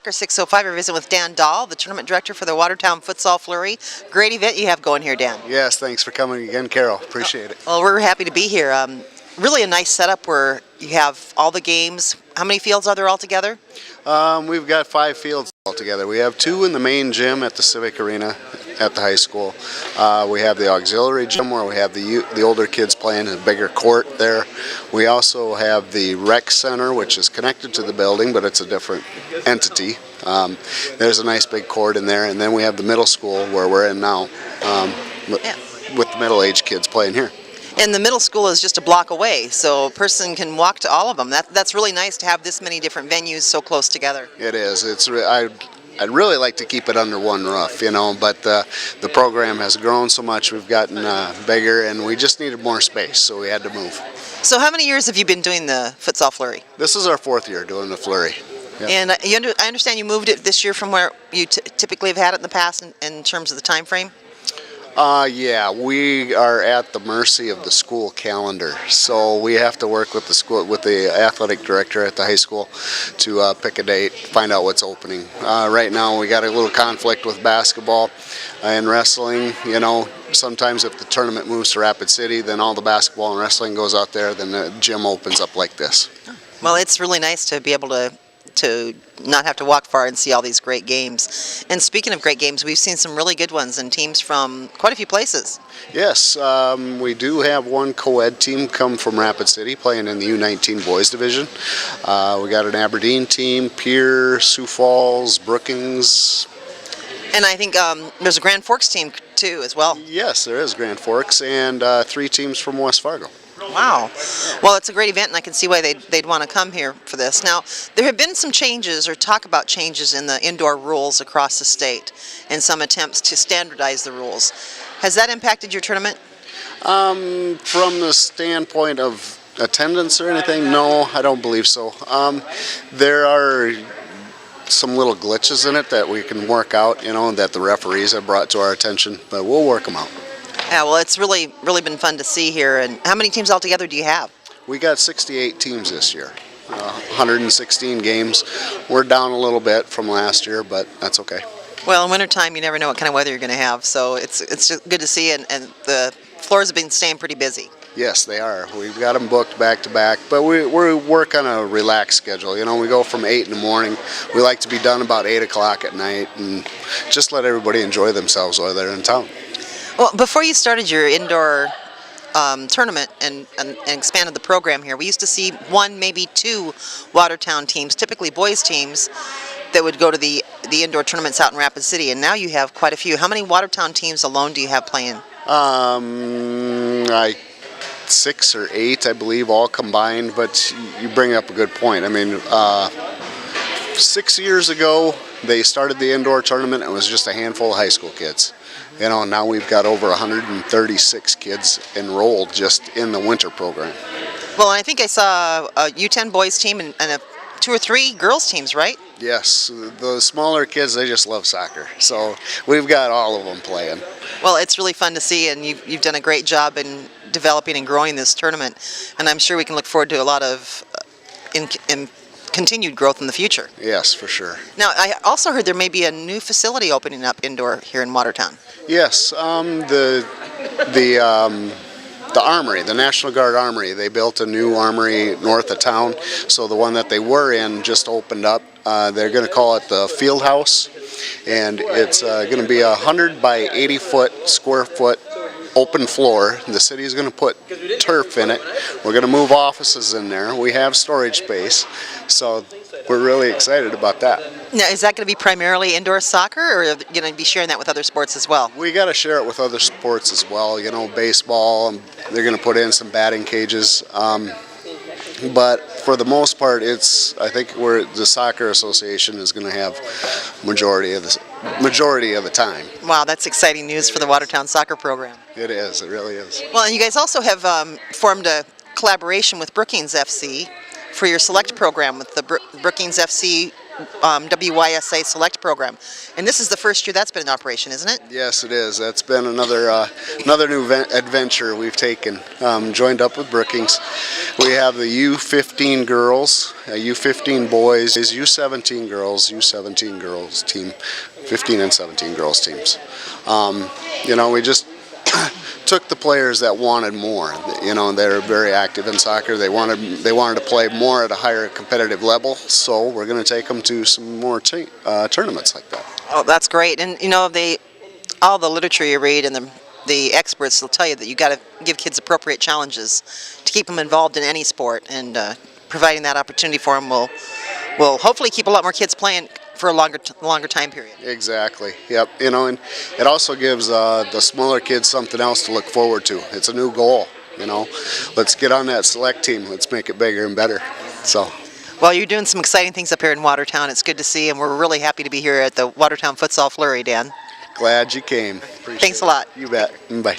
Soccer 605. We're visiting with Dan Dahl, the tournament director for the Watertown Futsal Flurry. Great event you have going here, Dan. Yes, thanks for coming again, Carol. Appreciate it. Well, we're happy to be here. Really a nice setup where you have all the games. How many fields are there altogether? We've got 5 fields altogether. We have 2 in the main gym at the Civic Arena at the high school. We have the auxiliary gym where we have the older kids playing in a bigger court there. We also have the rec center, which is connected to the building, but it's a different entity. There's a nice big court in there, and then we have the middle school where we're in now with the middle-aged kids playing here. And the middle school is just a block away, so a person can walk to all of them. That's really nice to have this many different venues so close together. It is. I'd really like to keep it under one roof, but the program has grown so much. We've gotten bigger, and we just needed more space, so we had to move. So how many years have you been doing the Futsal Flurry? This is our 4th year doing the Flurry. Yep. And I understand you moved it this year from where you typically have had it in the past in terms of the time frame? Yeah, we are at the mercy of the school calendar, so we have to work with the school, with the athletic director at the high school to pick a date, find out what's opening. Right now we got a little conflict with basketball and wrestling. Sometimes if the tournament moves to Rapid City, then all the basketball and wrestling goes out there, then the gym opens up like this. Well, it's really nice to be able to not have to walk far and see all these great games. And speaking of great games, we've seen some really good ones and teams from quite a few places. Yes, we do have one co-ed team come from Rapid City playing in the U19 boys division. We got an Aberdeen team, Pierre, Sioux Falls, Brookings. And I think there's a Grand Forks team too as well. Yes, there is Grand Forks, and 3 teams from West Fargo. Wow. Well, it's a great event, and I can see why they'd want to come here for this. Now, there have been some changes or talk about changes in the indoor rules across the state and some attempts to standardize the rules. Has that impacted your tournament? From the standpoint of attendance or anything, no, I don't believe so. There are some little glitches in it that we can work out, that the referees have brought to our attention, but we'll work them out. Yeah, well, it's really been fun to see here. And how many teams altogether do you have? We got 68 teams this year, 116 games. We're down a little bit from last year, but that's okay. Well, in wintertime, you never know what kind of weather you're going to have, so it's just good to see, and the floors have been staying pretty busy. Yes, they are. We've got them booked back to back, but we work on a relaxed schedule. We go from 8 in the morning. We like to be done about 8 o'clock at night and just let everybody enjoy themselves while they're in town. Well, before you started your indoor tournament and expanded the program here, we used to see 1, maybe 2 Watertown teams, typically boys teams, that would go to the indoor tournaments out in Rapid City, and now you have quite a few. How many Watertown teams alone do you have playing? 6 or 8, I believe, all combined, but you bring up a good point. 6 years ago, they started the indoor tournament. It was just a handful of high school kids. Now we've got over 136 kids enrolled just in the winter program. Well, I think I saw a U10 boys team and 2 or 3 girls teams, right? Yes, the smaller kids, they just love soccer. So we've got all of them playing. Well, it's really fun to see, and you've done a great job in developing and growing this tournament. And I'm sure we can look forward to a lot of continued growth in the future. Yes, for sure. Now, I also heard there may be a new facility opening up indoor here in Watertown. Yes, the Armory, the National Guard Armory, they built a new armory north of town. So the one that they were in just opened up. They're going to call it the Field House, and it's going to be a 100 by 80 square foot open floor. The city is going to put turf in it. We're going to move offices in there. We have storage space, so we're really excited about that. Now, is that going to be primarily indoor soccer, or are you going to be sharing that with other sports as well? We got to share it with other sports as well. Baseball. They're going to put in some batting cages. But for the most part, I think the soccer association is going to have majority of the time. Wow, that's exciting news for the Watertown soccer program. It is. It really is. Well, and you guys also have formed a collaboration with Brookings FC for your select program with the Brookings FC WYSA Select program. And this is the first year that's been in operation, isn't it? Yes, it is. That's been another new adventure we've taken. Joined up with Brookings. We have the U15 girls, U15 boys, U17 girls, U17 girls team, 15 and 17 girls teams. We just took the players that wanted more. They're very active in soccer. They wanted to play more at a higher competitive level. So we're going to take them to some more tournaments like that. Oh, that's great. And all the literature you read and the experts will tell you that you got to give kids appropriate challenges to keep them involved in any sport, and providing that opportunity for them will hopefully keep a lot more kids playing for a longer time period. Exactly. Yep. And it also gives the smaller kids something else to look forward to. It's a new goal. Let's get on that select team. Let's make it bigger and better. So. Well, you're doing some exciting things up here in Watertown. It's good to see, and we're really happy to be here at the Watertown Futsal Flurry, Dan. Glad you came. Appreciate Thanks a lot. You bet. Bye.